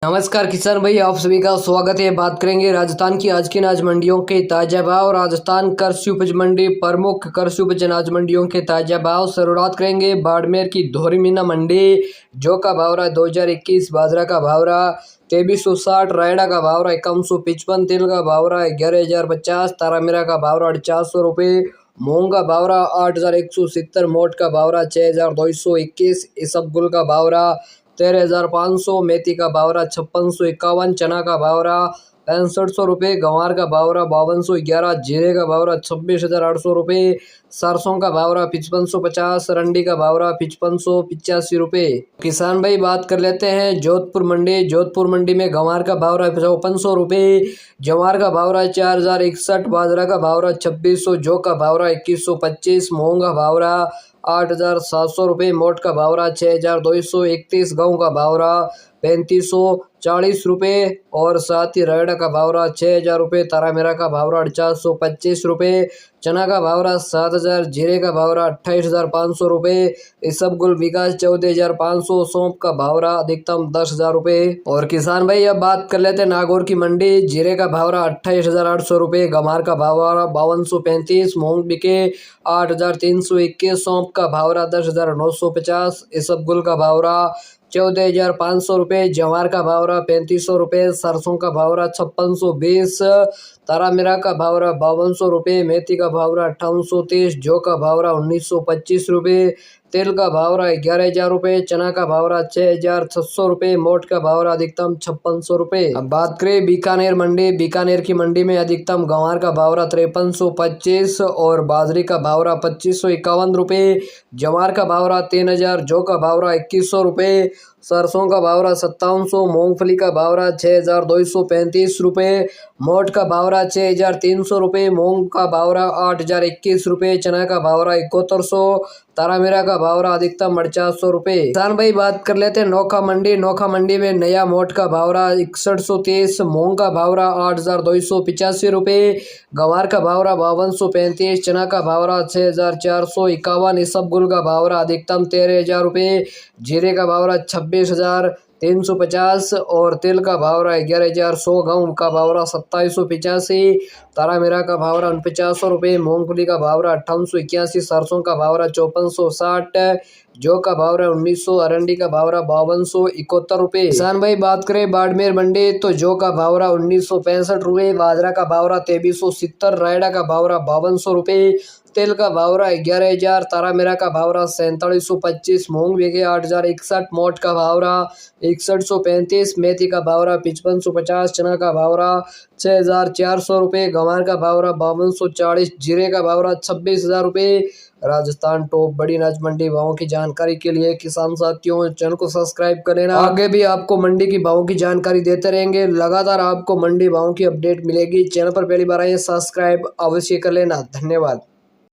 नमस्कार किसान भाई, आप सभी का स्वागत है। बात करेंगे राजस्थान की आज की अनाज मंडियों के ताजा भाव। राजस्थान कृषि उपज मंडी प्रमुख कृषि उपज अनाज मंडियों के ताजा भाव। शुरुआत करेंगे बाड़मेर की धोरी मीना मंडी। जौ का भाव रहा 2021, बाजरा का भाव रहा 2360, रायडा का भाव रहा 5155, तिल का भाव रहा 11,050, तारामीरा का भाव रहा 400 रुपये, मूंग का भाव रहा 8,170, मोट का भाव रहा 6,221, इसबगुल का भाव रहा 13,500, मेथी का भाव रहा 5651, चना का भाव रहा 6500 रुपये, गंवार का भाव रहा 5211, जीरे का भाव रहा 26,800 रुपये, सरसों का भाव रहा 5550, रंडी का भाव रहा 5585 रुपये। किसान भाई बात कर लेते हैं जोधपुर मंडी। जोधपुर मंडी में गंवार का भाव रहा 5500 रुपये, जवार का भाव रहा 4061, बाजरा का भाव रहा 2600, जौ का भाव रहा 2125, मूंग का भाव रहा 8,700 रुपये, मोट का भाव रहा 6,231, गेहूं का भाव रहा 3,540 रुपये और साथ ही रायडा का भाव रहा 6,000 रुपये, तारामीरा का भाव रहा 425 रुपये, चना का भाव रहा 7,000, जीरे का भाव रहा 28,500 रुपये, इसबगुल विकास 14,500, सौंफ का भाव रहा अधिकतम 10,000 रुपये। और किसान भाई अब बात कर लेते हैं नागौर की मंडी। जीरे का भाव रहा 28,800 रुपये, गंवार का भाव रहा 5235, मूंग बिके 8,321, सौंफ का भाव रहा 10,950, इसबगुल का भाव रहा 14,500 रुपये, जवार का भाव रहा 3,500 रुपये, सरसों का भाव रहा 5620, तारामीरा का भाव रहा 5200 रुपये, मेथी का भाव रहा 5830, जौ का भाव रहा 1925 रुपये, तेल का भाव रहा 11,000 रुपये, चना का भाव रहा 6,600 रुपये, मोट का भाव रहा अधिकतम 5600 रुपये। अब बात करें बीकानेर मंडी। बीकानेर की मंडी में अधिकतम गंवार का भाव रहा 5325 और बाजरी का भाव रहा 2551 रुपये, जवार का भाव रहा 3,000, जौ का भाव रहा 2100 रुपये, सरसों का भाव रहा 5700, मूंगफली का भाव रहा 6,235 रुपये, मोट का भाव रहा 6,300 रुपये, मूंग का भाव रहा 8,021 रुपये, चना का भाव रहा 7100, तारामीरा का भाव रहा अधिकतम 8,400 रुपये। किसान भाई बात कर लेते हैं नोखा मंडी। नोखा मंडी में नया मोट का भाव रहा 6130, मूंग का भाव रहा 8,285 रुपये, गंवार का भाव रहा 5235, चना का भाव रहा 6,451, इसबगुल का भाव रहा अधिकतम 13,000 रुपये, जीरे का भाव रहा 26,350 और तिल का भाव रहा 11,100, गेहूं का भाव रहा 2785, तारामीरा का भाव रहा 4900 रुपये, मूंगफली का भाव रहा 5881, सरसों का भाव रहा 5460, जौ का भाव रहा 1900, अरंडी का भाव रहा 5271 रुपये। किसान भाई बात करें बाड़मेर मंडी तो जौ का भाव रहा 1965 रुपये, बाजरा का भाव रहा 2370, रायडा का भाव रहा 5200 रुपये, तेल का भाव रहा 11,000, तारामीरा का भाव रहा 4725, मूंग बिके 8,061, मोट का भाव रहा 6135, मेथी का भाव रहा 5550, चना का भाव रहा 6,400 रुपये, गंवार का भाव रहा 5240, जीरे का भाव रहा 26,000 रुपये। राजस्थान टॉप बड़ी अनाज मंडी भावों की जानकारी के लिए किसान साथियों चैनल को सब्सक्राइब कर लेना। आगे भी आपको मंडी की भावों की जानकारी देते रहेंगे। लगातार आपको मंडी भावों की अपडेट मिलेगी। चैनल पर पहली बार आए सब्सक्राइब अवश्य कर लेना। धन्यवाद।